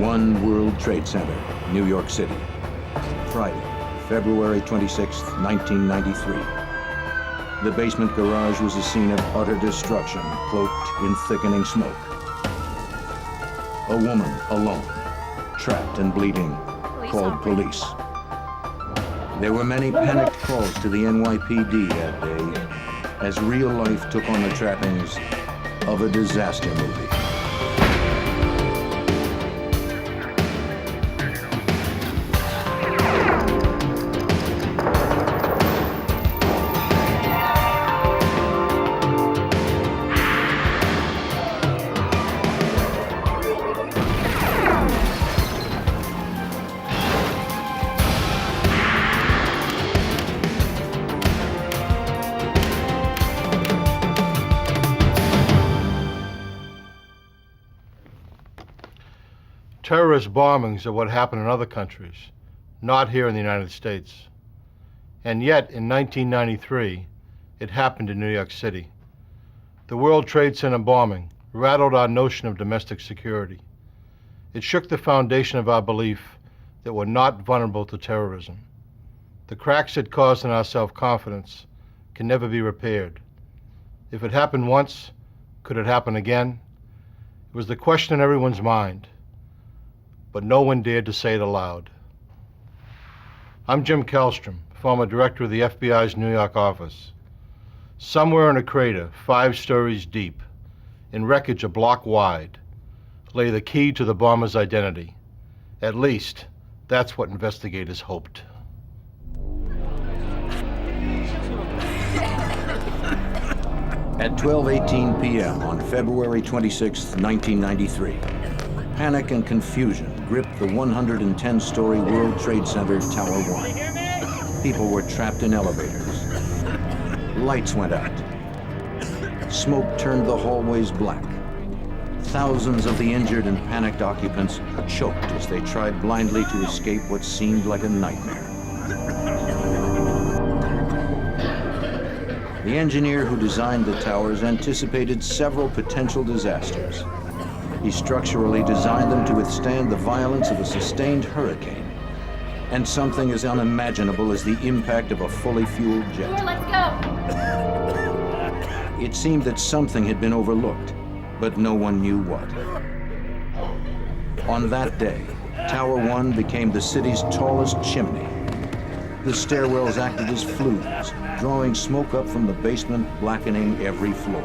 One World Trade Center, New York City. Friday, February 26, 1993. The basement garage was a scene of utter destruction, cloaked in thickening smoke. A woman, alone, trapped and bleeding, called police. There were many panicked calls to the NYPD that day, as real life took on the trappings of a disaster movie. Terrorist bombings are what happen in other countries, not here in the United States. And yet, in 1993, it happened in New York City. The World Trade Center bombing rattled our notion of domestic security. It shook the foundation of our belief that we're not vulnerable to terrorism. The cracks it caused in our self-confidence can never be repaired. If it happened once, could it happen again? It was the question in everyone's mind, but no one dared to say it aloud. I'm Jim Kellstrom, former director of the FBI's New York office. Somewhere in a crater, 5 stories deep, in wreckage a block wide, lay the key to the bomber's identity. At least, that's what investigators hoped. At 12:18 p.m. on February 26, 1993, panic and confusion gripped the 110-story World Trade Center Tower 1. People were trapped in elevators. Lights went out. Smoke turned the hallways black. Thousands of the injured and panicked occupants choked as they tried blindly to escape what seemed like a nightmare. The engineer who designed the towers anticipated several potential disasters. He structurally designed them to withstand the violence of a sustained hurricane and something as unimaginable as the impact of a fully fueled jet. Let's go! It seemed that something had been overlooked, but no one knew what. On that day, Tower 1 became the city's tallest chimney. The stairwells acted as flues, drawing smoke up from the basement, blackening every floor.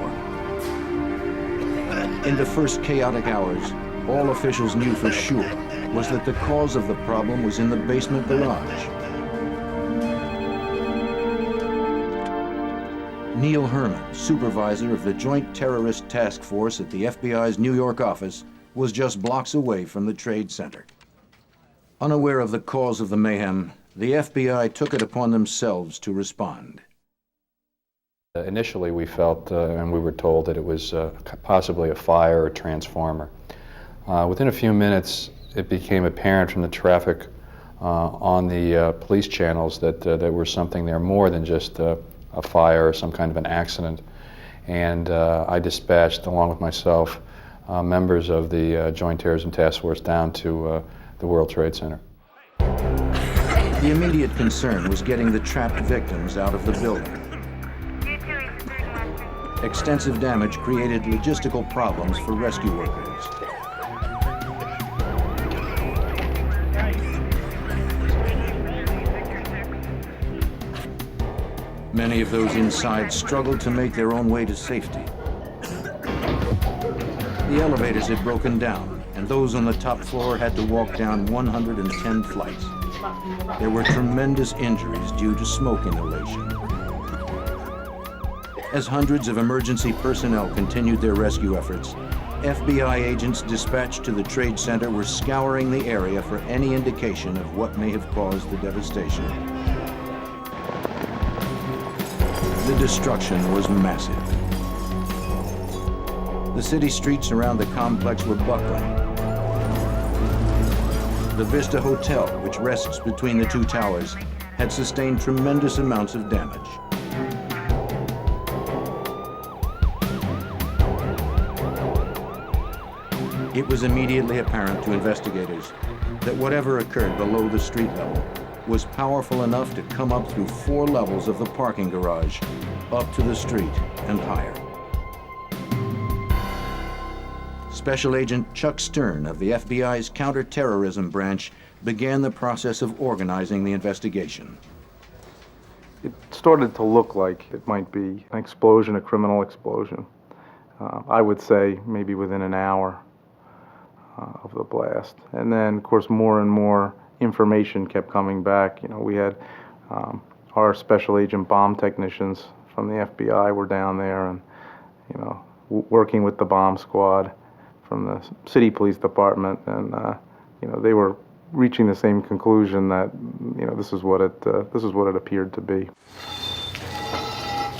In the first chaotic hours, all officials knew for sure was that the cause of the problem was in the basement garage. Neil Herman, supervisor of the Joint Terrorist Task Force at the FBI's New York office, was just blocks away from the Trade Center. Unaware of the cause of the mayhem, the FBI took it upon themselves to respond. Initially, we felt, and we were told, that it was possibly a fire or transformer. Within a few minutes, it became apparent from the traffic on the police channels that there was something there more than just a fire or some kind of an accident. And I dispatched, along with myself, members of the Joint Terrorism Task Force down to the World Trade Center. The immediate concern was getting the trapped victims out of the building. Extensive damage created logistical problems for rescue workers. Many of those inside struggled to make their own way to safety. The elevators had broken down, and those on the top floor had to walk down 110 flights. There were tremendous injuries due to smoke inhalation. As hundreds of emergency personnel continued their rescue efforts, FBI agents dispatched to the Trade Center were scouring the area for any indication of what may have caused the devastation. The destruction was massive. The city streets around the complex were buckling. The Vista Hotel, which rests between the two towers, had sustained tremendous amounts of damage. It was immediately apparent to investigators that whatever occurred below the street level was powerful enough to come up through 4 levels of the parking garage, up to the street and higher. Special Agent Chuck Stern of the FBI's Counterterrorism Branch began the process of organizing the investigation. It started to look like it might be an explosion, a criminal explosion. I would say maybe within an hour of the blast. And then, of course, more and more information kept coming back. You know, we had our special agent bomb technicians from the FBI were down there and, you know, working with the bomb squad from the city police department, and you know, they were reaching the same conclusion that, you know, this is what it appeared to be.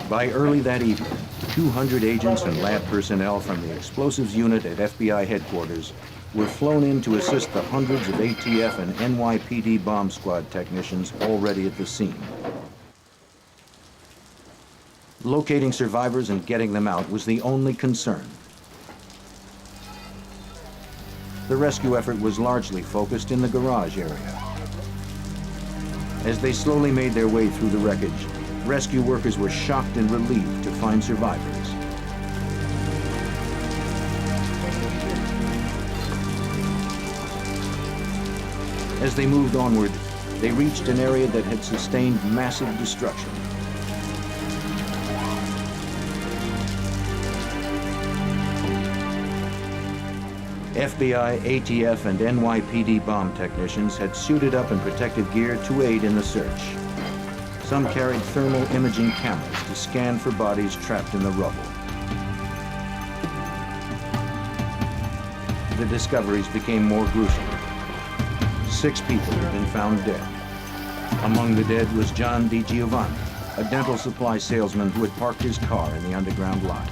By early that evening, 200 agents and lab personnel from the explosives unit at FBI headquarters were flown in to assist the hundreds of ATF and NYPD bomb squad technicians already at the scene. Locating survivors and getting them out was the only concern. The rescue effort was largely focused in the garage area. As they slowly made their way through the wreckage, rescue workers were shocked and relieved to find survivors. As they moved onward, they reached an area that had sustained massive destruction. FBI, ATF, and NYPD bomb technicians had suited up in protective gear to aid in the search. Some carried thermal imaging cameras to scan for bodies trapped in the rubble. The discoveries became more gruesome. 6 people had been found dead. Among the dead was John DiGiovanni, a dental supply salesman who had parked his car in the underground lot.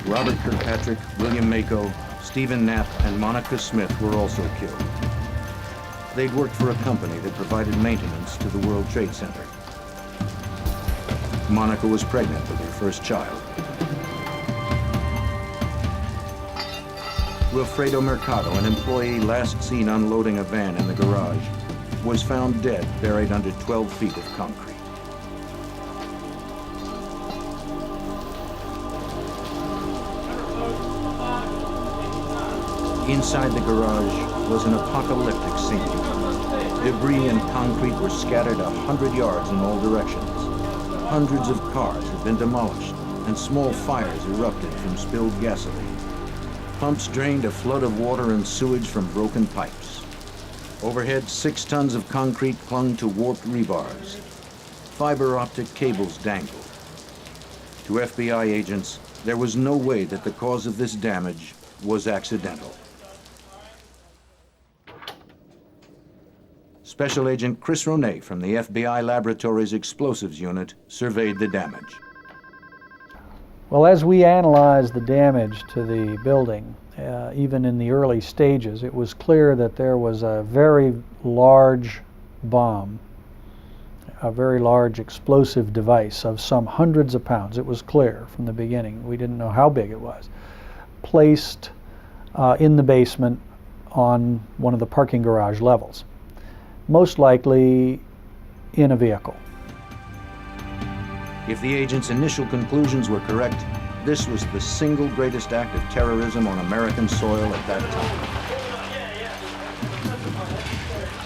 Robert Kirkpatrick, William Mako, Stephen Knapp, and Monica Smith were also killed. They'd worked for a company that provided maintenance to the World Trade Center. Monica was pregnant with her first child. Wilfredo Mercado, an employee last seen unloading a van in the garage, was found dead, buried under 12 feet of concrete. Inside the garage was an apocalyptic scene. Debris and concrete were scattered 100 yards in all directions. Hundreds of cars had been demolished, and small fires erupted from spilled gasoline. Pumps drained a flood of water and sewage from broken pipes. Overhead, 6 tons of concrete clung to warped rebars. Fiber optic cables dangled. To FBI agents, there was no way that the cause of this damage was accidental. Special Agent Chris Ronay from the FBI Laboratories Explosives Unit surveyed the damage. Well, as we analyzed the damage to the building, even in the early stages, it was clear that there was a very large bomb, a very large explosive device of some hundreds of pounds. It was clear from the beginning. We didn't know how big it was. Placed in the basement on one of the parking garage levels, most likely in a vehicle. If the agent's initial conclusions were correct, this was the single greatest act of terrorism on American soil at that time.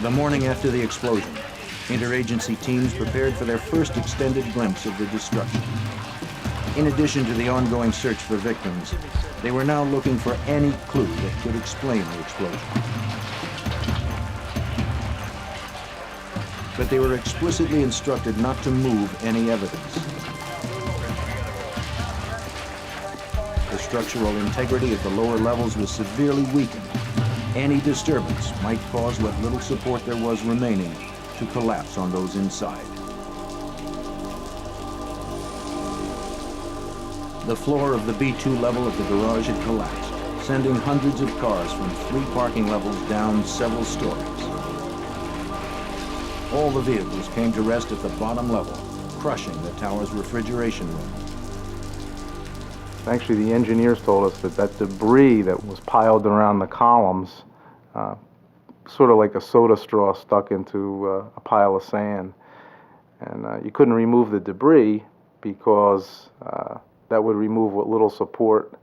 The morning after the explosion, interagency teams prepared for their first extended glimpse of the destruction. In addition to the ongoing search for victims, they were now looking for any clue that could explain the explosion. But they were explicitly instructed not to move any evidence. The structural integrity of the lower levels was severely weakened. Any disturbance might cause what little support there was remaining to collapse on those inside. The floor of the B2 level of the garage had collapsed, sending hundreds of cars from 3 parking levels down several stories. All the vehicles came to rest at the bottom level, crushing the tower's refrigeration room. Actually, the engineers told us that that debris that was piled around the columns, sort of like a soda straw stuck into a pile of sand. And you couldn't remove the debris because that would remove what little support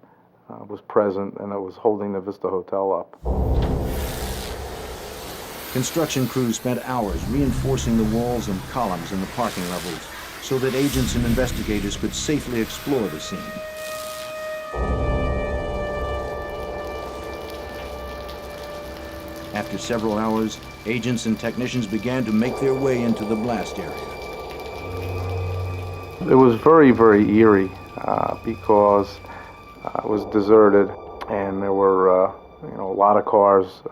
was present and that was holding the Vista Hotel up. Construction crews spent hours reinforcing the walls and columns in the parking levels so that agents and investigators could safely explore the scene. After several hours, agents and technicians began to make their way into the blast area. It was very, very eerie because it was deserted and there were a lot of cars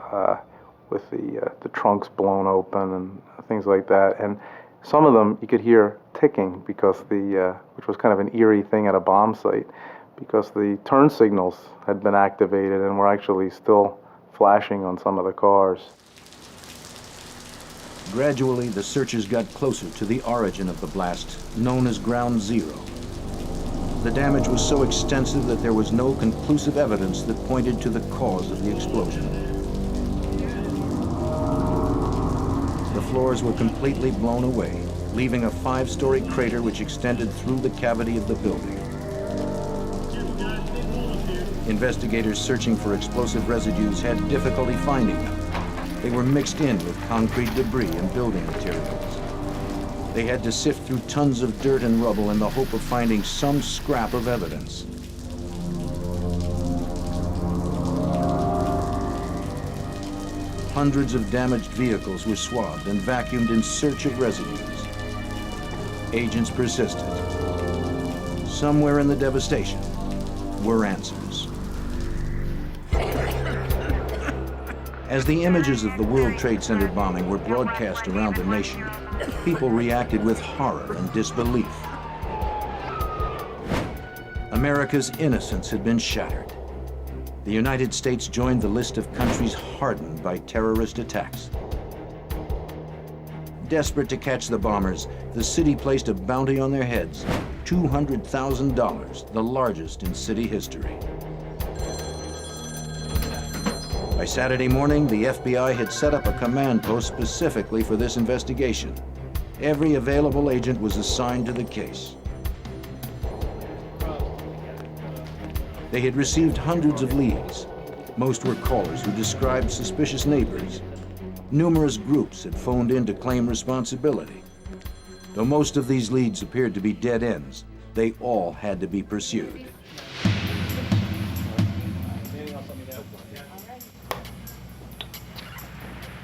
with the trunks blown open and things like that. And some of them you could hear ticking because which was kind of an eerie thing at a bomb site, because the turn signals had been activated and were actually still flashing on some of the cars. Gradually, the searchers got closer to the origin of the blast, known as Ground Zero. The damage was so extensive that there was no conclusive evidence that pointed to the cause of the explosion. The floors were completely blown away, leaving a 5-story crater which extended through the cavity of the building. Investigators searching for explosive residues had difficulty finding them. They were mixed in with concrete debris and building materials. They had to sift through tons of dirt and rubble in the hope of finding some scrap of evidence. Hundreds of damaged vehicles were swabbed and vacuumed in search of residues. Agents persisted. Somewhere in the devastation were answers. As the images of the World Trade Center bombing were broadcast around the nation, people reacted with horror and disbelief. America's innocence had been shattered. The United States joined the list of countries hardened by terrorist attacks. Desperate to catch the bombers, the city placed a bounty on their heads, $200,000, the largest in city history. By Saturday morning, the FBI had set up a command post specifically for this investigation. Every available agent was assigned to the case. They had received hundreds of leads. Most were callers who described suspicious neighbors. Numerous groups had phoned in to claim responsibility. Though most of these leads appeared to be dead ends, they all had to be pursued.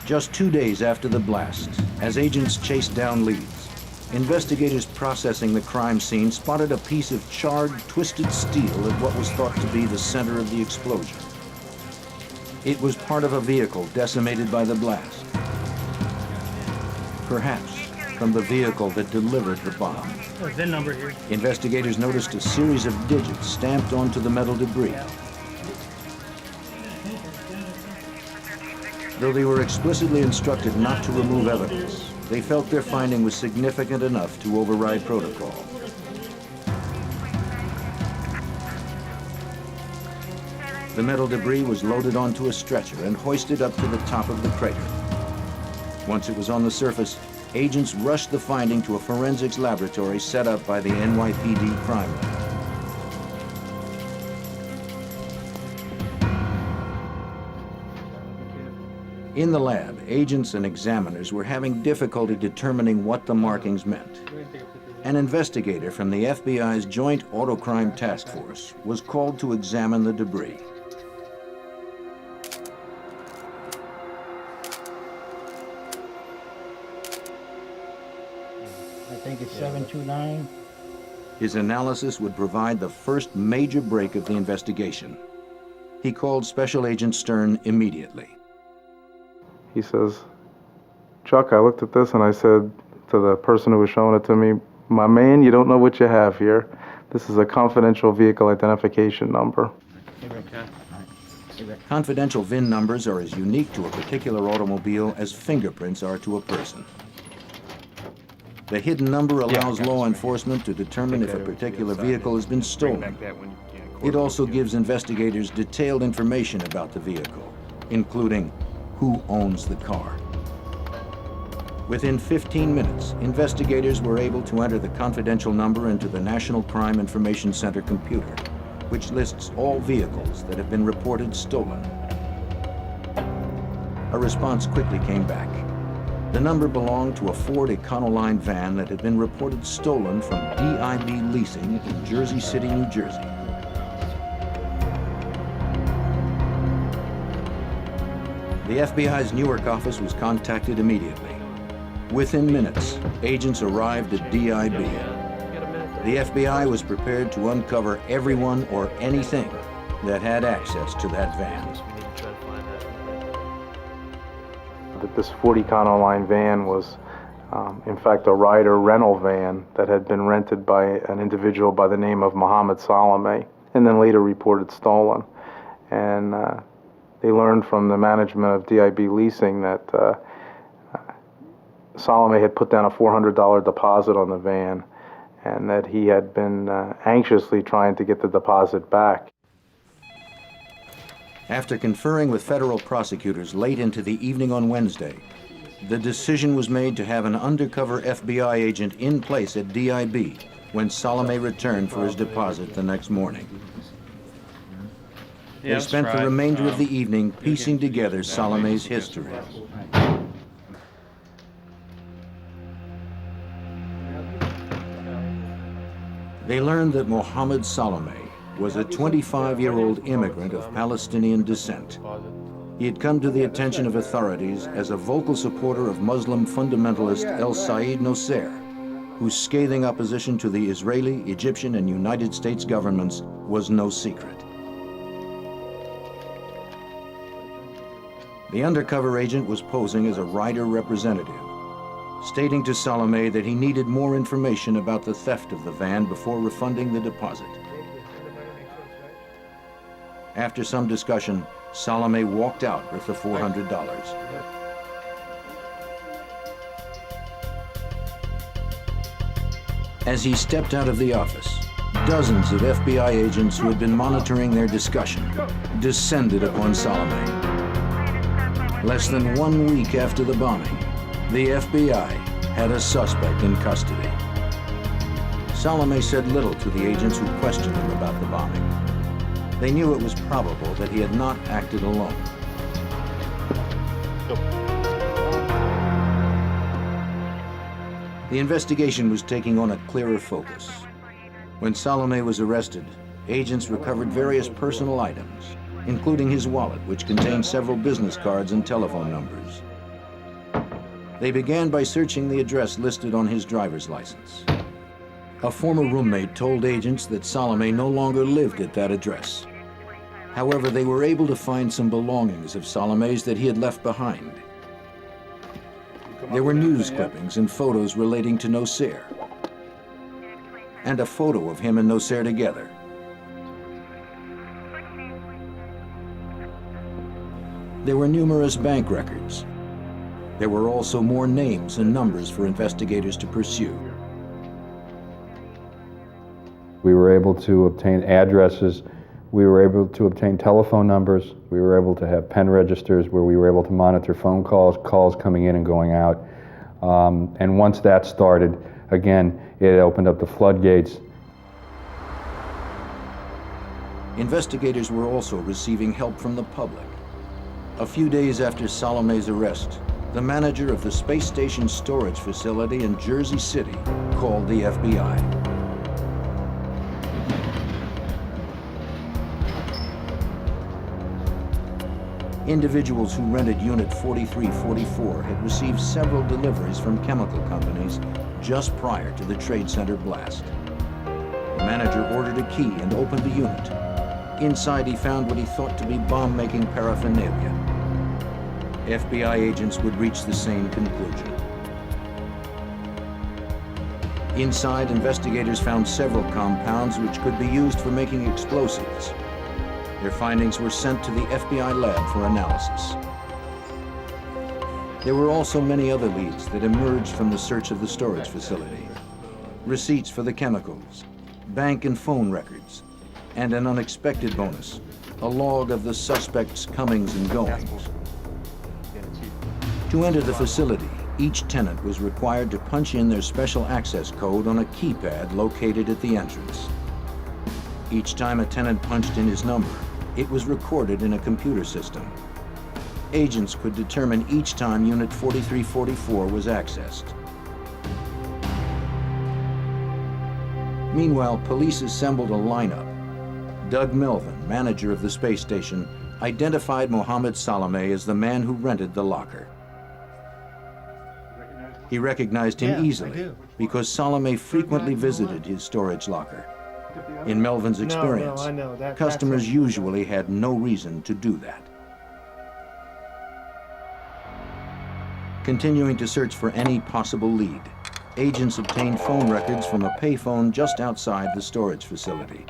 Just 2 days after the blast, as agents chased down leads, investigators processing the crime scene spotted a piece of charred, twisted steel at what was thought to be the center of the explosion. It was part of a vehicle decimated by the blast. Perhaps from the vehicle that delivered the bomb. VIN number here. Investigators noticed a series of digits stamped onto the metal debris. Though they were explicitly instructed not to remove evidence, they felt their finding was significant enough to override protocol. The metal debris was loaded onto a stretcher and hoisted up to the top of the crater. Once it was on the surface, agents rushed the finding to a forensics laboratory set up by the NYPD Crime Lab. In the lab, agents and examiners were having difficulty determining what the markings meant. An investigator from the FBI's Joint Autocrime Task Force was called to examine the debris. I think it's 729. His analysis would provide the first major break of the investigation. He called Special Agent Stern immediately. He says, "Chuck, I looked at this and I said to the person who was showing it to me, 'My man, you don't know what you have here. This is a confidential vehicle identification number.'" Confidential VIN numbers are as unique to a particular automobile as fingerprints are to a person. The hidden number allows law enforcement to determine if a particular vehicle has been stolen. It also gives investigators detailed information about the vehicle, including who owns the car. Within 15 minutes, investigators were able to enter the confidential number into the National Crime Information Center computer, which lists all vehicles that have been reported stolen. A response quickly came back. The number belonged to a Ford Econoline van that had been reported stolen from DIB Leasing in Jersey City, New Jersey. The FBI's Newark office was contacted immediately. Within minutes, agents arrived at DIB. The FBI was prepared to uncover everyone or anything that had access to that van. That this Ford Econoline van was, in fact, a Ryder rental van that had been rented by an individual by the name of Mohammed Salome, and then later reported stolen. And they learned from the management of DIB Leasing that Salome had put down a $400 deposit on the van, and that he had been anxiously trying to get the deposit back. After conferring with federal prosecutors late into the evening on Wednesday, the decision was made to have an undercover FBI agent in place at DIB when Salome returned for his deposit the next morning. They spent the remainder of the evening piecing together Salome's history. They learned that Mohammed Salome was a 25-year-old immigrant of Palestinian descent. He had come to the attention of authorities as a vocal supporter of Muslim fundamentalist El Said Nosser, whose scathing opposition to the Israeli, Egyptian, and United States governments was no secret. The undercover agent was posing as a Ryder representative, stating to Salome that he needed more information about the theft of the van before refunding the deposit. After some discussion, Salome walked out with the $400. As he stepped out of the office, dozens of FBI agents who had been monitoring their discussion descended upon Salome. Less than 1 week after the bombing, the FBI had a suspect in custody. Salome said little to the agents who questioned him about the bombing. They knew it was probable that he had not acted alone. The investigation was taking on a clearer focus. When Salome was arrested, agents recovered various personal items, including his wallet, which contained several business cards and telephone numbers. They began by searching the address listed on his driver's license. A former roommate told agents that Salome no longer lived at that address. However, they were able to find some belongings of Salome's that he had left behind. There were news clippings and photos relating to Nosser, and a photo of him and Nosser together. There were numerous bank records. There were also more names and numbers for investigators to pursue. We were able to obtain addresses. We were able to obtain telephone numbers. We were able to have pen registers where we were able to monitor phone calls coming in and going out. And once that started, again, it opened up the floodgates. Investigators were also receiving help from the public. A few days after Salome's arrest, the manager of the space station storage facility in Jersey City called the FBI. Individuals who rented Unit 4344 had received several deliveries from chemical companies just prior to the Trade Center blast. The manager ordered a key and opened the unit. Inside, he found what he thought to be bomb-making paraphernalia. FBI agents would reach the same conclusion. Inside, investigators found several compounds which could be used for making explosives. Their findings were sent to the FBI lab for analysis. There were also many other leads that emerged from the search of the storage facility. Receipts for the chemicals, bank and phone records, and an unexpected bonus, a log of the suspect's comings and goings. To enter the facility, each tenant was required to punch in their special access code on a keypad located at the entrance. Each time a tenant punched in his number, it was recorded in a computer system. Agents could determine each time Unit 4344 was accessed. Meanwhile, police assembled a lineup. Doug Melvin, manager of the space station, identified Mohammed Salome as the man who rented the locker. He recognized him easily because Salome frequently visited his storage locker. In Melvin's experience, customers usually had no reason to do that. Continuing to search for any possible lead, agents obtained phone records from a payphone just outside the storage facility.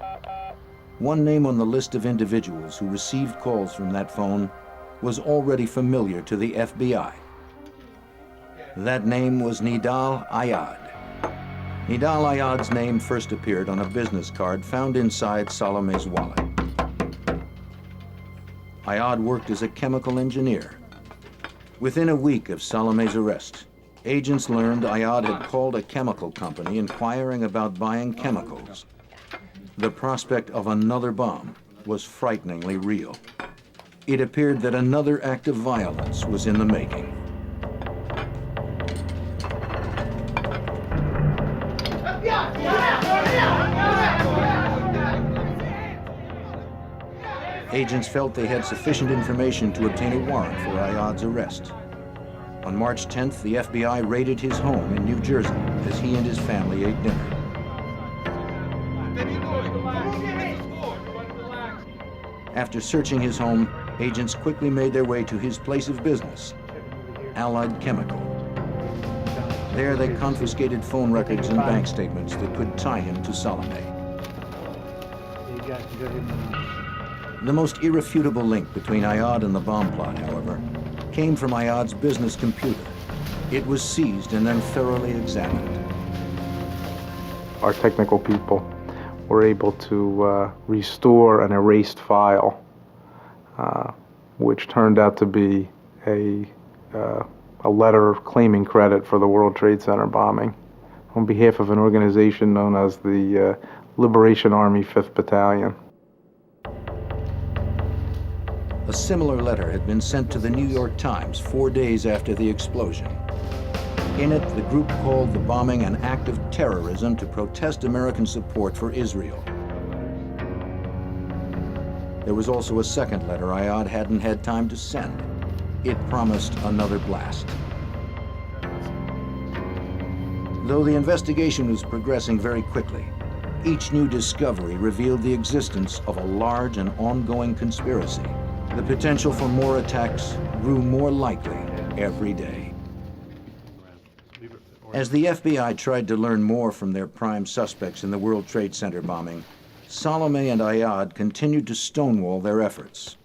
One name on the list of individuals who received calls from that phone was already familiar to the FBI. That name was Nidal Ayad. Nidal Ayad's name first appeared on a business card found inside Salome's wallet. Ayad worked as a chemical engineer. Within a week of Salome's arrest, agents learned Ayad had called a chemical company inquiring about buying chemicals. The prospect of another bomb was frighteningly real. It appeared that another act of violence was in the making. Agents felt they had sufficient information to obtain a warrant for Ayad's arrest. On March 10th, the FBI raided his home in New Jersey as he and his family ate dinner. After searching his home, agents quickly made their way to his place of business, Allied Chemical. There they confiscated phone records and bank statements that could tie him to Salome. The most irrefutable link between Ayad and the bomb plot, however, came from Ayad's business computer. It was seized and then thoroughly examined. Our technical people were able to restore an erased file, which turned out to be a letter claiming credit for the World Trade Center bombing on behalf of an organization known as the Liberation Army 5th Battalion. A similar letter had been sent to the New York Times 4 days after the explosion. In it, the group called the bombing an act of terrorism to protest American support for Israel. There was also a second letter Ayad hadn't had time to send. It promised another blast. Though the investigation was progressing very quickly, each new discovery revealed the existence of a large and ongoing conspiracy. The potential for more attacks grew more likely every day. As the FBI tried to learn more from their prime suspects in the World Trade Center bombing, Salome and Ayad continued to stonewall their efforts.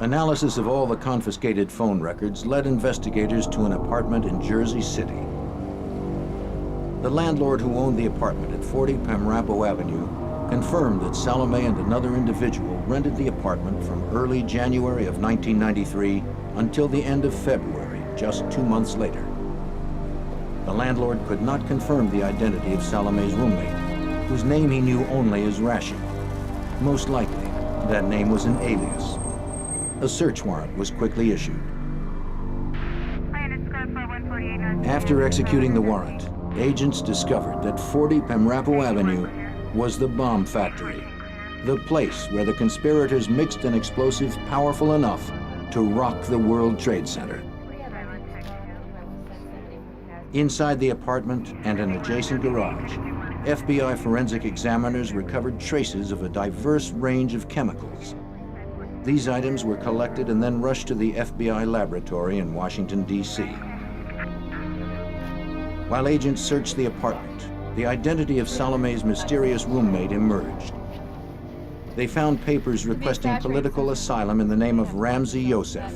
Analysis of all the confiscated phone records led investigators to an apartment in Jersey City. The landlord who owned the apartment at 40 Pamrapo Avenue confirmed that Salome and another individual rented the apartment from early January of 1993 until the end of February, just 2 months later. The landlord could not confirm the identity of Salome's roommate, whose name he knew only as Rashid. Most likely, that name was an alias. A search warrant was quickly issued. After executing the warrant, agents discovered that 40 Pamrapo Avenue was the bomb factory, the place where the conspirators mixed an explosive powerful enough to rock the World Trade Center. Inside the apartment and an adjacent garage, FBI forensic examiners recovered traces of a diverse range of chemicals. These items were collected and then rushed to the FBI laboratory in Washington, D.C. While agents searched the apartment, the identity of Salome's mysterious roommate emerged. They found papers requesting political asylum in the name of Ramzi Youssef,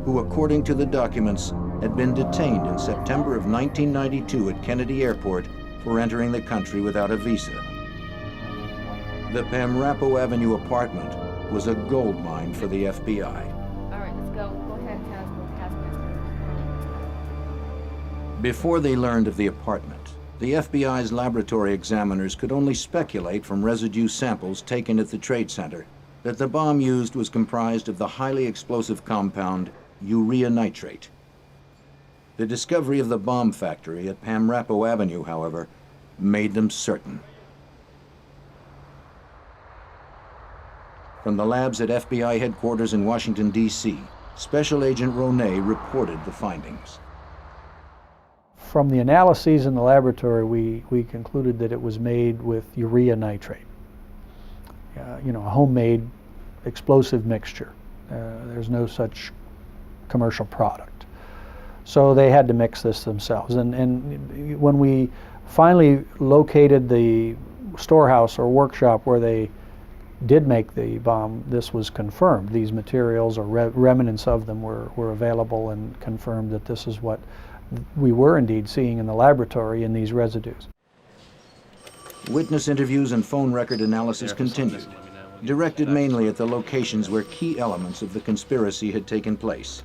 who, according to the documents, had been detained in September of 1992 at Kennedy Airport for entering the country without a visa. The Pamrapo Avenue apartment was a gold mine for the FBI. All right, let's go. Go ahead, Casper. Before they learned of the apartment, the FBI's laboratory examiners could only speculate from residue samples taken at the Trade Center that the bomb used was comprised of the highly explosive compound urea nitrate. The discovery of the bomb factory at Pamrapo Avenue, however, made them certain. From the labs at FBI headquarters in Washington, D.C., Special Agent Ronay reported the findings. From the analyses in the laboratory, we concluded that it was made with urea nitrate, a homemade explosive mixture. There's no such commercial product. So they had to mix this themselves. And when we finally located the storehouse or workshop where they did make the bomb, this was confirmed. These materials or remnants of them were available and confirmed that this is what we were indeed seeing in the laboratory in these residues. Witness interviews and phone record analysis continued, directed mainly at the locations where key elements of the conspiracy had taken place.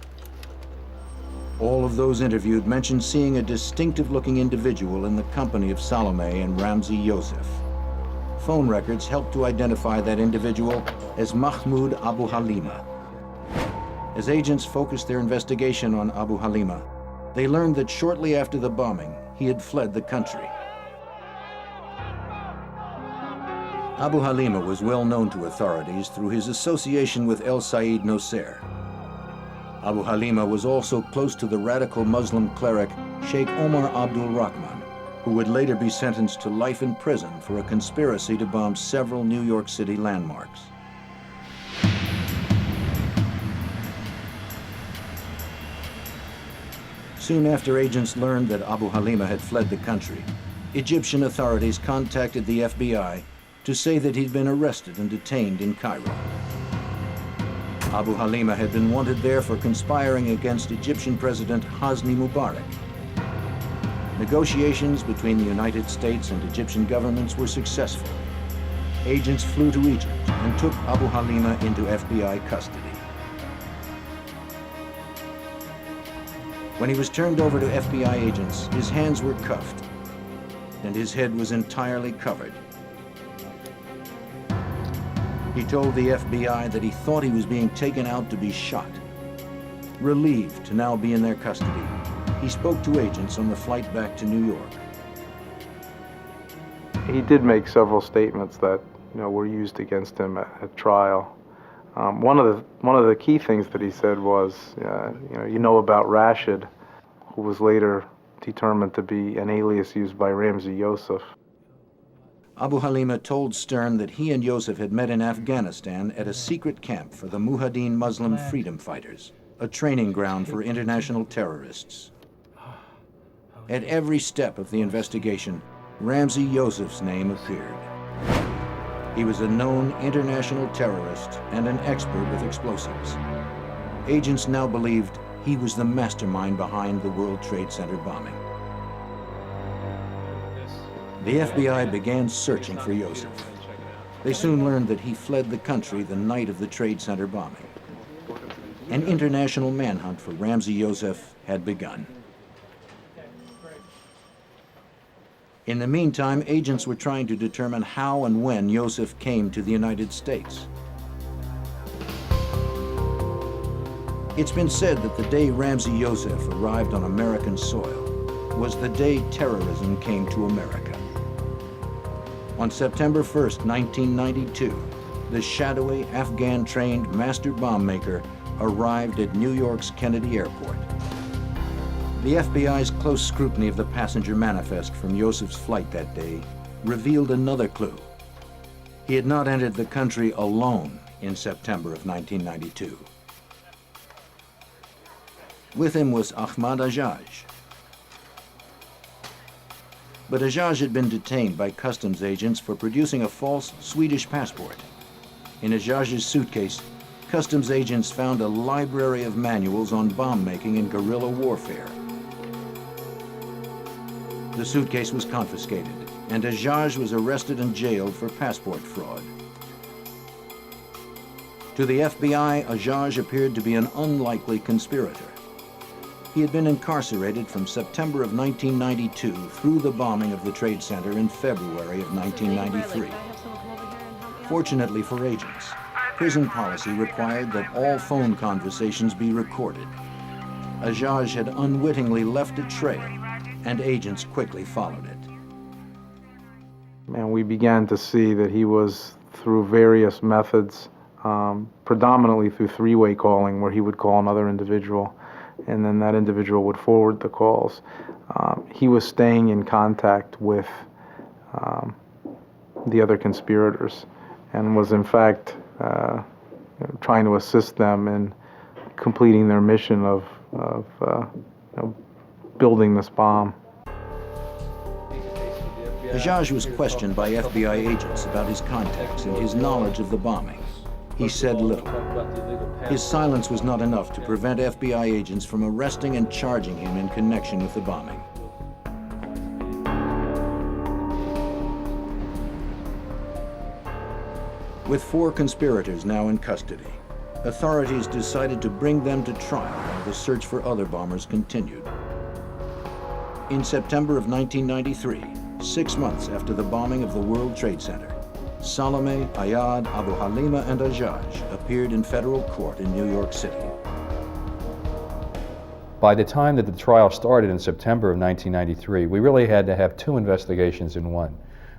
All of those interviewed mentioned seeing a distinctive-looking individual in the company of Salome and Ramzi Youssef. Phone records helped to identify that individual as Mahmoud Abu Halima. As agents focused their investigation on Abu Halima, they learned that shortly after the bombing, he had fled the country. Abu Halima was well known to authorities through his association with El Said Nosser. Abu Halima was also close to the radical Muslim cleric Sheikh Omar Abdul Rahman, who would later be sentenced to life in prison for a conspiracy to bomb several New York City landmarks. Soon after agents learned that Abu Halima had fled the country, Egyptian authorities contacted the FBI to say that he'd been arrested and detained in Cairo. Abu Halima had been wanted there for conspiring against Egyptian President Hosni Mubarak. Negotiations between the United States and Egyptian governments were successful. Agents flew to Egypt and took Abu Halima into FBI custody. When he was turned over to FBI agents, his hands were cuffed and his head was entirely covered. He told the FBI that he thought he was being taken out to be shot. Relieved to now be in their custody, he spoke to agents on the flight back to New York. He did make several statements that were used against him at trial. One of the key things that he said was, about Rashid, who was later determined to be an alias used by Ramzi Youssef. Abu Halima told Stern that he and Youssef had met in Afghanistan at a secret camp for the Mujahideen Muslim Freedom Fighters, a training ground for international terrorists. At every step of the investigation, Ramzi Youssef's name appeared. He was a known international terrorist and an expert with explosives. Agents now believed he was the mastermind behind the World Trade Center bombing. The FBI began searching for Youssef. They soon learned that he fled the country the night of the Trade Center bombing. An international manhunt for Ramzi Youssef had begun. In the meantime, agents were trying to determine how and when Youssef came to the United States. It's been said that the day Ramzi Youssef arrived on American soil was the day terrorism came to America. On September 1st, 1992, the shadowy Afghan-trained master bomb maker arrived at New York's Kennedy Airport. The FBI's close scrutiny of the passenger manifest from Youssef's flight that day revealed another clue. He had not entered the country alone in September of 1992. With him was Ahmad Ajaj. But Ajaj had been detained by customs agents for producing a false Swedish passport. In Ajaj's suitcase, customs agents found a library of manuals on bomb making and guerrilla warfare. The suitcase was confiscated, and Ajaj was arrested and jailed for passport fraud. To the FBI, Ajaj appeared to be an unlikely conspirator. He had been incarcerated from September of 1992 through the bombing of the Trade Center in February of 1993. Fortunately for agents, prison policy required that all phone conversations be recorded. Ajaj had unwittingly left a trail, and agents quickly followed it. And we began to see that he was, through various methods, predominantly through three-way calling, where he would call another individual, and then that individual would forward the calls. He was staying in contact with the other conspirators, and was in fact trying to assist them in completing their mission of building this bomb. Ajaj was questioned by FBI agents about his contacts and his knowledge of the bombing. He said little. His silence was not enough to prevent FBI agents from arresting and charging him in connection with the bombing. With 4 conspirators now in custody, authorities decided to bring them to trial while the search for other bombers continued. In September of 1993, 6 months after the bombing of the World Trade Center, Salome, Ayad, Abu Halima, and Ajaj appeared in federal court in New York City. By the time that the trial started in September of 1993, we really had to have 2 investigations in one.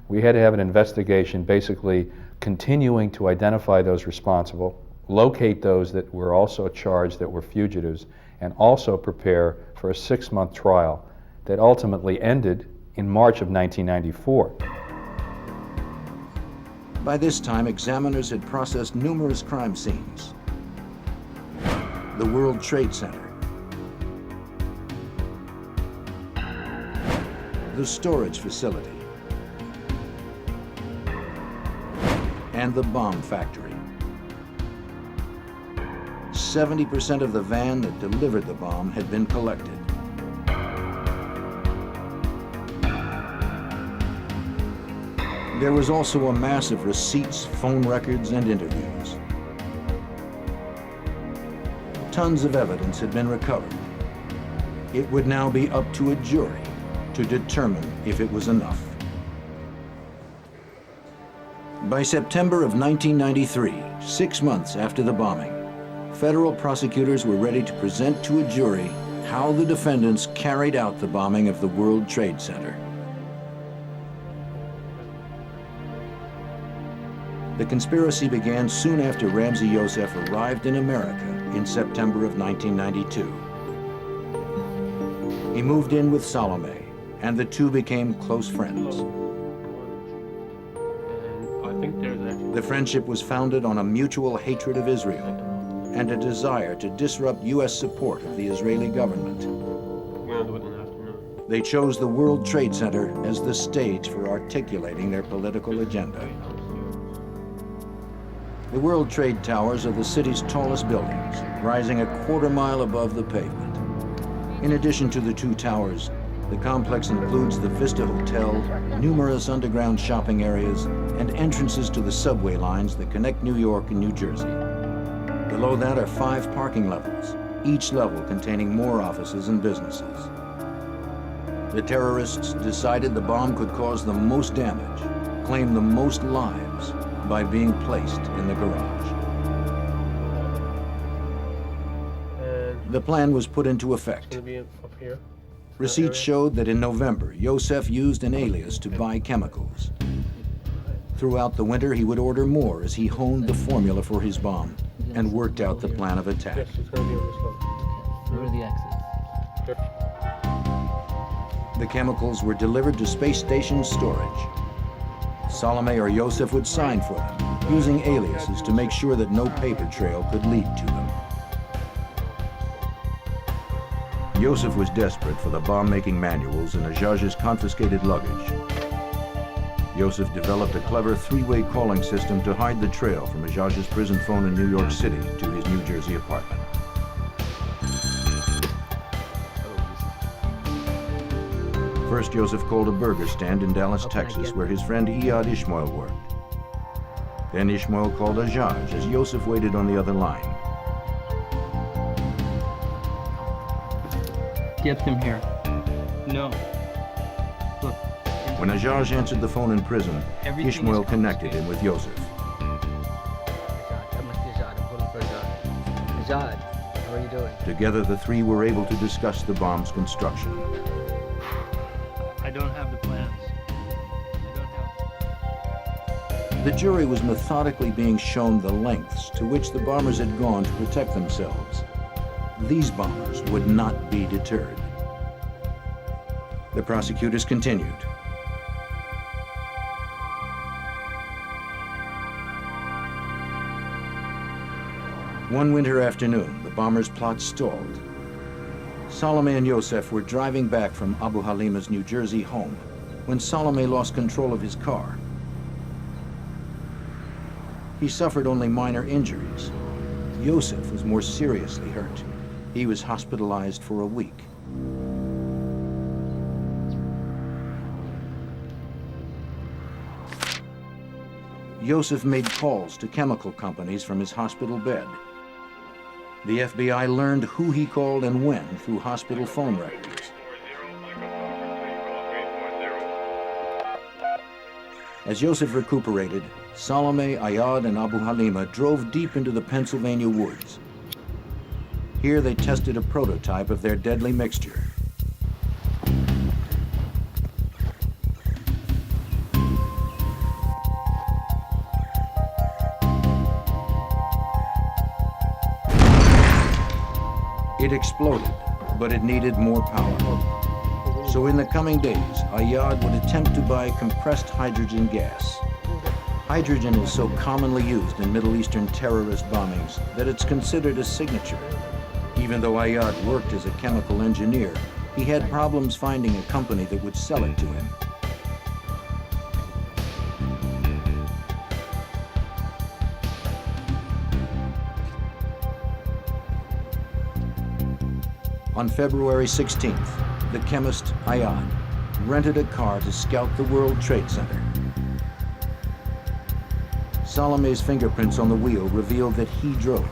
We had to have an investigation basically continuing to identify those responsible, locate those that were also charged that were fugitives, and also prepare for a 6-month trial that ultimately ended in March of 1994. By this time, examiners had processed numerous crime scenes. The World Trade Center, the storage facility, and the bomb factory. 70% of the van that delivered the bomb had been collected. There was also a mass of receipts, phone records, and interviews. Tons of evidence had been recovered. It would now be up to a jury to determine if it was enough. By September of 1993, 6 months after the bombing, federal prosecutors were ready to present to a jury how the defendants carried out the bombing of the World Trade Center. The conspiracy began soon after Ramzi Youssef arrived in America in September of 1992. He moved in with Salome, and the two became close friends. The friendship was founded on a mutual hatred of Israel and a desire to disrupt U.S. support of the Israeli government. They chose the World Trade Center as the stage for articulating their political agenda. The World Trade Towers are the city's tallest buildings, rising a quarter mile above the pavement. In addition to the 2 towers, the complex includes the Vista Hotel, numerous underground shopping areas, and entrances to the subway lines that connect New York and New Jersey. Below that are 5 parking levels, each level containing more offices and businesses. The terrorists decided the bomb could cause the most damage, claim the most lives, by being placed in the garage. The plan was put into effect. Receipts showed that in November, Youssef used an alias to buy chemicals. Throughout the winter, he would order more as he honed the formula for his bomb and worked out the plan of attack. Where are the exits? The chemicals were delivered to space station storage. Salome or Youssef would sign for them, using aliases to make sure that no paper trail could lead to them. Youssef was desperate for the bomb-making manuals and Ajaj's confiscated luggage. Youssef developed a clever 3-way calling system to hide the trail from Ajaj's prison phone in New York City to his New Jersey apartment. First, Yosef called a burger stand in Dallas, How can I Texas, get where his friend Iyad Ishmael worked. Then Ishmael called Ajaj as Yosef waited on the other line. Get him here. No. Look. When Ajaj answered the phone in prison, Everything is Ishmael connected him with Yosef. I'm with Ajad. I'm holding for Ajad. Ajad, how are you doing? Together, the three were able to discuss the bomb's construction. I don't have the plans. The jury was methodically being shown the lengths to which the bombers had gone to protect themselves. These bombers would not be deterred. The prosecutors continued. One winter afternoon, the bombers' plot stalled. Salome and Yosef were driving back from Abu Halima's New Jersey home when Salome lost control of his car. He suffered only minor injuries. Yosef was more seriously hurt. He was hospitalized for a week. Yosef made calls to chemical companies from his hospital bed. The FBI learned who he called and when through hospital phone records. As Yosef recuperated, Salome, Ayad, and Abu Halima drove deep into the Pennsylvania woods. Here they tested a prototype of their deadly mixture. It exploded, but it needed more power. So in the coming days, Ayad would attempt to buy compressed hydrogen gas. Hydrogen is so commonly used in Middle Eastern terrorist bombings that it's considered a signature. Even though Ayad worked as a chemical engineer, he had problems finding a company that would sell it to him. On February 16th, the chemist Ayad rented a car to scout the World Trade Center. Salome's fingerprints on the wheel revealed that he drove.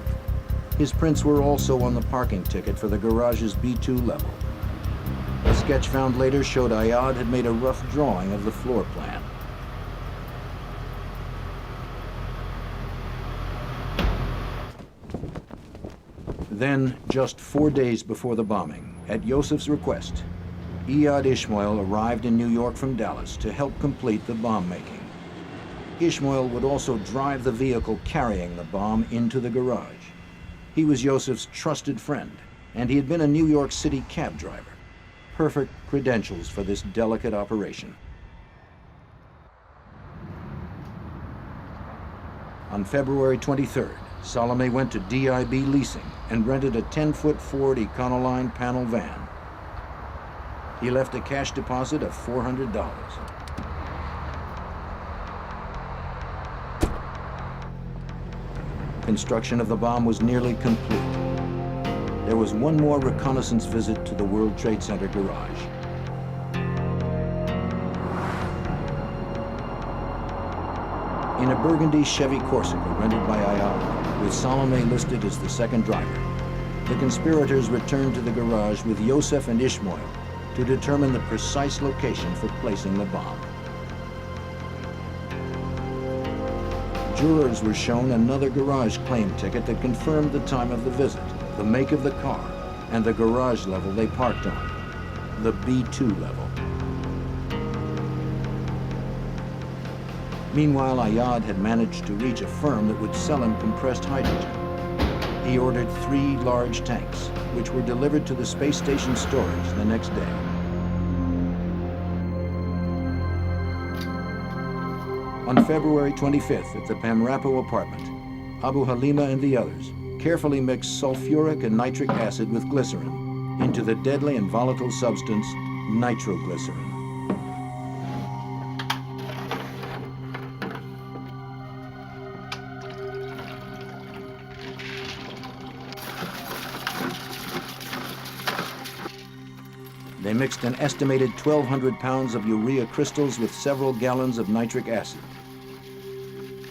His prints were also on the parking ticket for the garage's B2 level. A sketch found later showed Ayad had made a rough drawing of the floor plan. Then, just 4 days before the bombing, at Yosef's request, Iyad Ishmael arrived in New York from Dallas to help complete the bomb making. Ishmael would also drive the vehicle carrying the bomb into the garage. He was Yosef's trusted friend, and he had been a New York City cab driver. Perfect credentials for this delicate operation. On February 23rd, Salome went to DIB Leasing and rented a 10-foot Ford Econoline panel van. He left a cash deposit of $400. Construction of the bomb was nearly complete. There was one more reconnaissance visit to the World Trade Center garage. In a burgundy Chevy Corsica rented by Ayala, with Salome listed as the second driver, the conspirators returned to the garage with Yosef and Ishmael to determine the precise location for placing the bomb. Jurors were shown another garage claim ticket that confirmed the time of the visit, the make of the car, and the garage level they parked on, the B2 level. Meanwhile, Ayad had managed to reach a firm that would sell him compressed hydrogen. He ordered 3 large tanks, which were delivered to the space station storage the next day. On February 25th, at the Pamrapo apartment, Abu Halima and the others carefully mixed sulfuric and nitric acid with glycerin into the deadly and volatile substance nitroglycerin. They mixed an estimated 1,200 pounds of urea crystals with several gallons of nitric acid.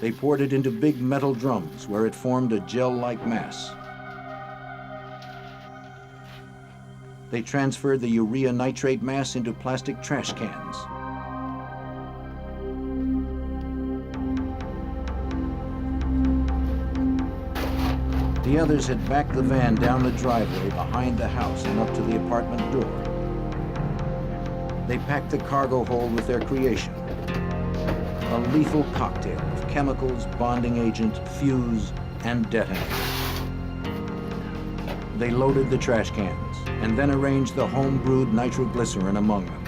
They poured it into big metal drums where it formed a gel-like mass. They transferred the urea nitrate mass into plastic trash cans. The others had backed the van down the driveway behind the house and up to the apartment door. They packed the cargo hold with their creation, a lethal cocktail of chemicals, bonding agent, fuse, and detonator. They loaded the trash cans and then arranged the home-brewed nitroglycerin among them.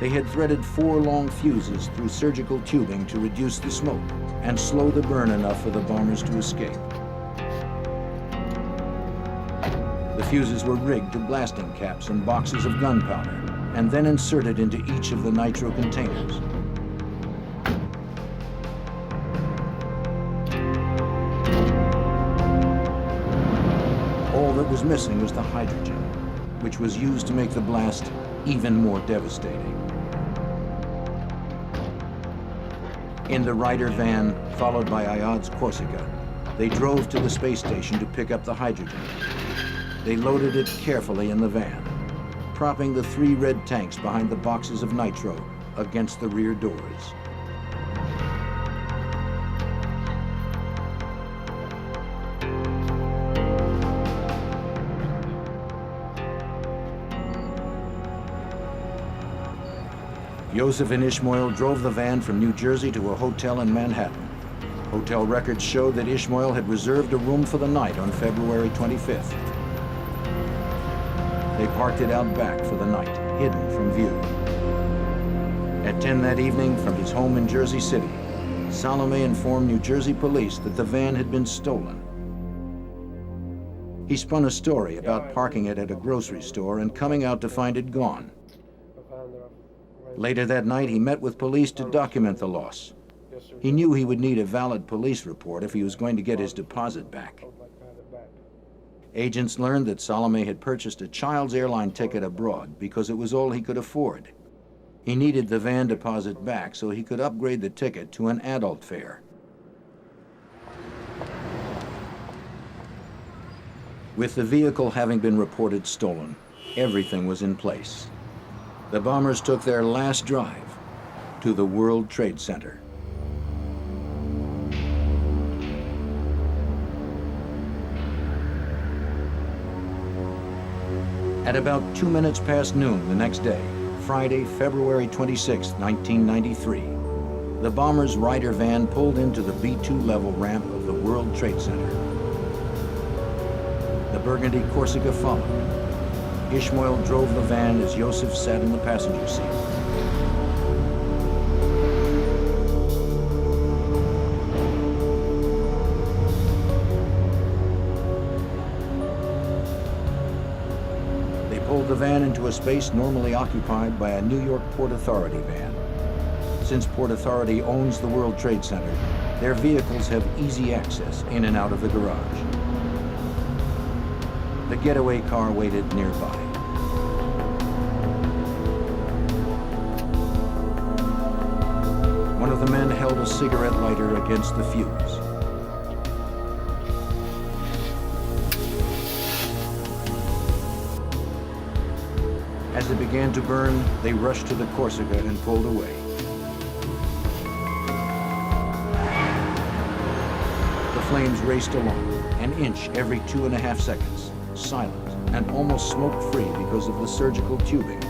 They had threaded 4 long fuses through surgical tubing to reduce the smoke and slow the burn enough for the bombers to escape. The fuses were rigged to blasting caps and boxes of gunpowder, and then inserted into each of the nitro containers. All that was missing was the hydrogen, which was used to make the blast even more devastating. In the Ryder van, followed by Ayad's Corsica, they drove to the space station to pick up the hydrogen. They loaded it carefully in the van, propping the 3 red tanks behind the boxes of nitro against the rear doors. Yosef and Ishmael drove the van from New Jersey to a hotel in Manhattan. Hotel records show that Ishmael had reserved a room for the night on February 25th. They parked it out back for the night, hidden from view. At 10 that evening, from his home in Jersey City, Salome informed New Jersey police that the van had been stolen. He spun a story about parking it at a grocery store and coming out to find it gone. Later that night, he met with police to document the loss. He knew he would need a valid police report if he was going to get his deposit back. Agents learned that Salome had purchased a child's airline ticket abroad because it was all he could afford. He needed the van deposit back so he could upgrade the ticket to an adult fare. With the vehicle having been reported stolen, everything was in place. The bombers took their last drive to the World Trade Center. At about 2 minutes past noon the next day, Friday, February 26, 1993, the bombers' Ryder van pulled into the B-2 level ramp of the World Trade Center. The burgundy Corsica followed. Ishmael drove the van as Yosef sat in the passenger seat. They pulled the van into a space normally occupied by a New York Port Authority van. Since Port Authority owns the World Trade Center, their vehicles have easy access in and out of the garage. The getaway car waited nearby. One of the men held a cigarette lighter against the fuse. As it began to burn, they rushed to the Corsica and pulled away. The flames raced along, an inch every 2.5 seconds, silent and almost smoke-free because of the surgical tubing.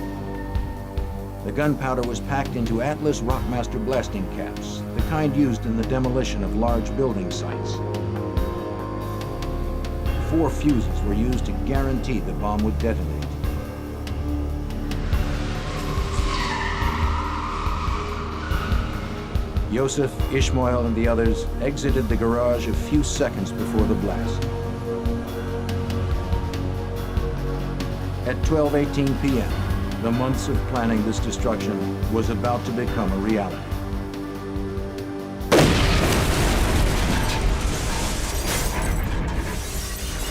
The gunpowder was packed into Atlas Rockmaster blasting caps, the kind used in the demolition of large building sites. 4 fuses were used to guarantee the bomb would detonate. Yosef, Ishmael, and the others exited the garage a few seconds before the blast. At 12:18 p.m., the months of planning this destruction was about to become a reality.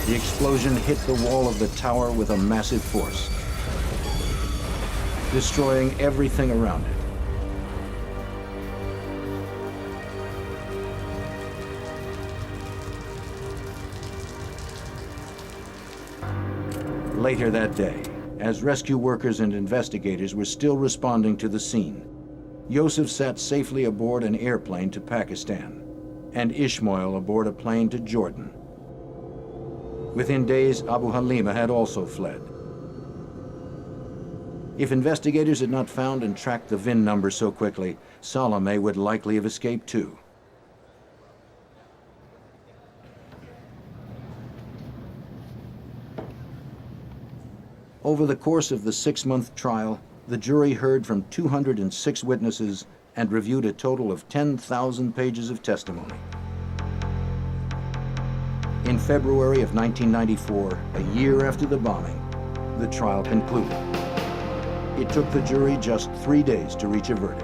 The explosion hit the wall of the tower with a massive force, destroying everything around it. Later that day, as rescue workers and investigators were still responding to the scene, Yosef sat safely aboard an airplane to Pakistan, and Ishmael aboard a plane to Jordan. Within days, Abu Halima had also fled. If investigators had not found and tracked the VIN number so quickly, Salome would likely have escaped too. Over the course of the 6-month trial, the jury heard from 206 witnesses and reviewed a total of 10,000 pages of testimony. In February of 1994, a year after the bombing, the trial concluded. It took the jury just 3 days to reach a verdict.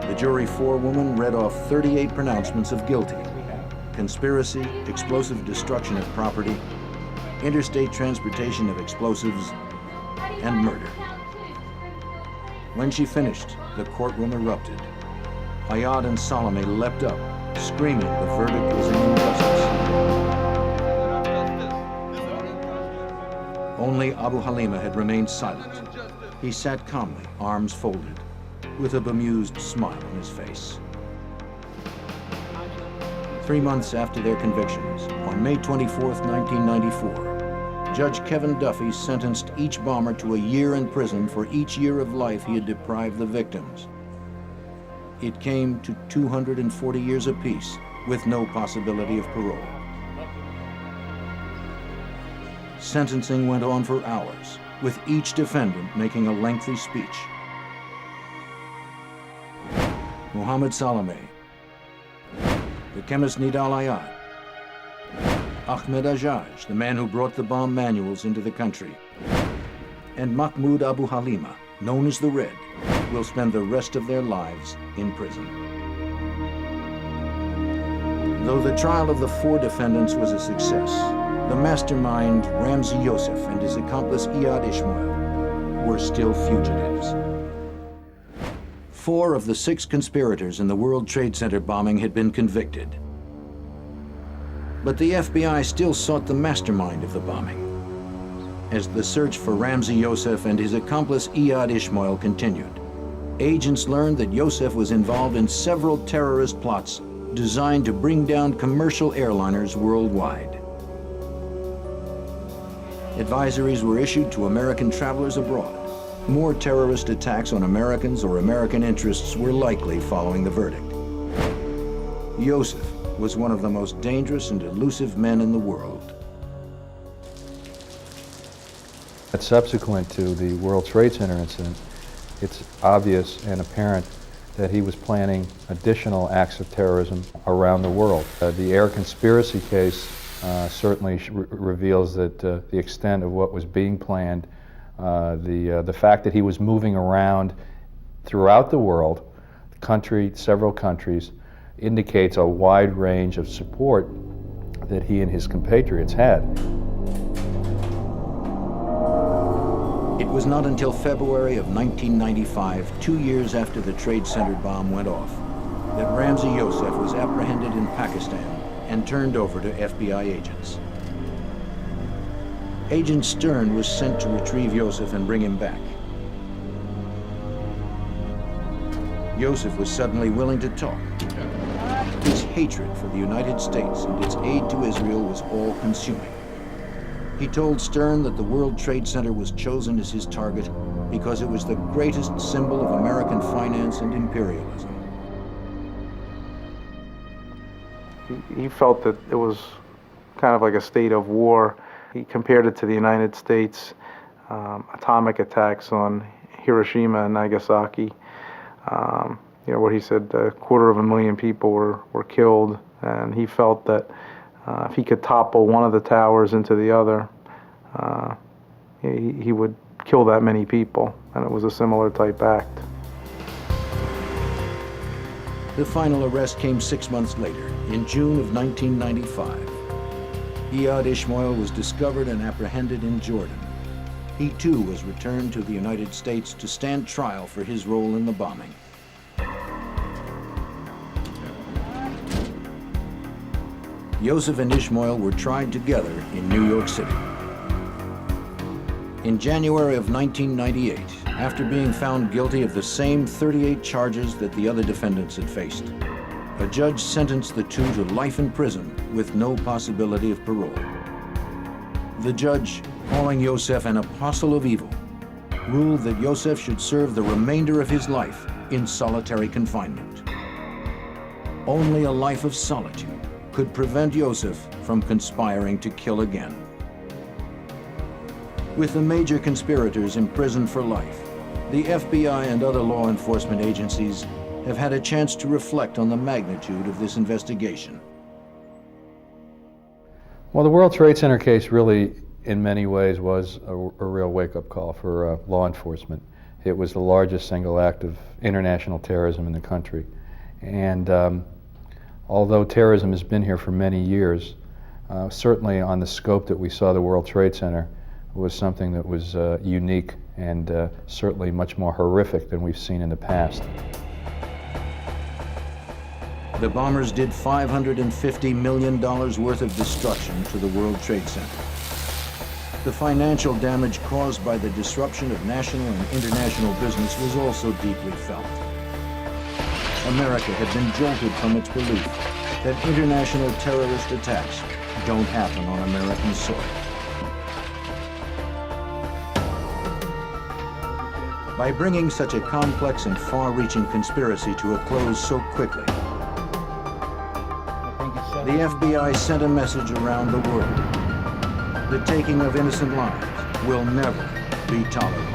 The jury forewoman read off 38 pronouncements of guilty: conspiracy, explosive destruction of property, interstate transportation of explosives, and murder. When she finished, the courtroom erupted. Ayad and Salome leapt up, screaming the verdict was an injustice. Only Abu Halima had remained silent. He sat calmly, arms folded, with a bemused smile on his face. 3 months after their convictions, on May 24, 1994, Judge Kevin Duffy sentenced each bomber to a year in prison for each year of life he had deprived the victims. It came to 240 years apiece, with no possibility of parole. Sentencing went on for hours, with each defendant making a lengthy speech. Mohammed Salome, the chemist Nidal Ayad, Ahmed Ajaj, the man who brought the bomb manuals into the country, and Mahmoud Abu Halima, known as the Red, will spend the rest of their lives in prison. Though the trial of the 4 defendants was a success, the mastermind Ramzi Yosef and his accomplice Iyad Ishmael were still fugitives. 4 of the 6 conspirators in the World Trade Center bombing had been convicted. But the FBI still sought the mastermind of the bombing. As the search for Ramzi Yosef and his accomplice Iyad Ishmael continued, agents learned that Yosef was involved in several terrorist plots designed to bring down commercial airliners worldwide. Advisories were issued to American travelers abroad. More terrorist attacks on Americans or American interests were likely following the verdict. Yosef was one of the most dangerous and elusive men in the world. Subsequent to the World Trade Center incident, it's obvious and apparent that he was planning additional acts of terrorism around the world. The air conspiracy case certainly reveals that the extent of what was being planned, the fact that he was moving around throughout the world, several countries, indicates a wide range of support that he and his compatriots had. It was not until February of 1995, 2 years after the Trade Center bomb went off, that Ramzi Yosef was apprehended in Pakistan and turned over to FBI agents. Agent Stern was sent to retrieve Yosef and bring him back. Yosef was suddenly willing to talk. His hatred for the United States and its aid to Israel was all-consuming. He told Stern that the World Trade Center was chosen as his target because it was the greatest symbol of American finance and imperialism. He felt that it was kind of like a state of war. He compared it to the United States atomic attacks on Hiroshima and Nagasaki. Where he said 250,000 people were killed, and he felt that if he could topple one of the towers into the other, he would kill that many people, and it was a similar type act. The final arrest came 6 months later, in June of 1995. Iyad Ishmael was discovered and apprehended in Jordan. He too was returned to the United States to stand trial for his role in the bombing. Yosef and Ishmael were tried together in New York City. In January of 1998, after being found guilty of the same 38 charges that the other defendants had faced, a judge sentenced the two to life in prison with no possibility of parole. The judge, calling Yosef an apostle of evil, ruled that Yosef should serve the remainder of his life in solitary confinement. Only a life of solitude could prevent Yosef from conspiring to kill again. With the major conspirators imprisoned for life, the FBI and other law enforcement agencies have had a chance to reflect on the magnitude of this investigation. Well, the World Trade Center case really, in many ways, was a real wake-up call for law enforcement. It was the largest single act of international terrorism in the country. And although terrorism has been here for many years, certainly on the scope that we saw the World Trade Center was something that was unique and certainly much more horrific than we've seen in the past. The bombers did $550 million worth of destruction to the World Trade Center. The financial damage caused by the disruption of national and international business was also deeply felt. America had been jolted from its belief that international terrorist attacks don't happen on American soil. By bringing such a complex and far-reaching conspiracy to a close so quickly, the FBI sent a message around the world. The taking of innocent lives will never be tolerated.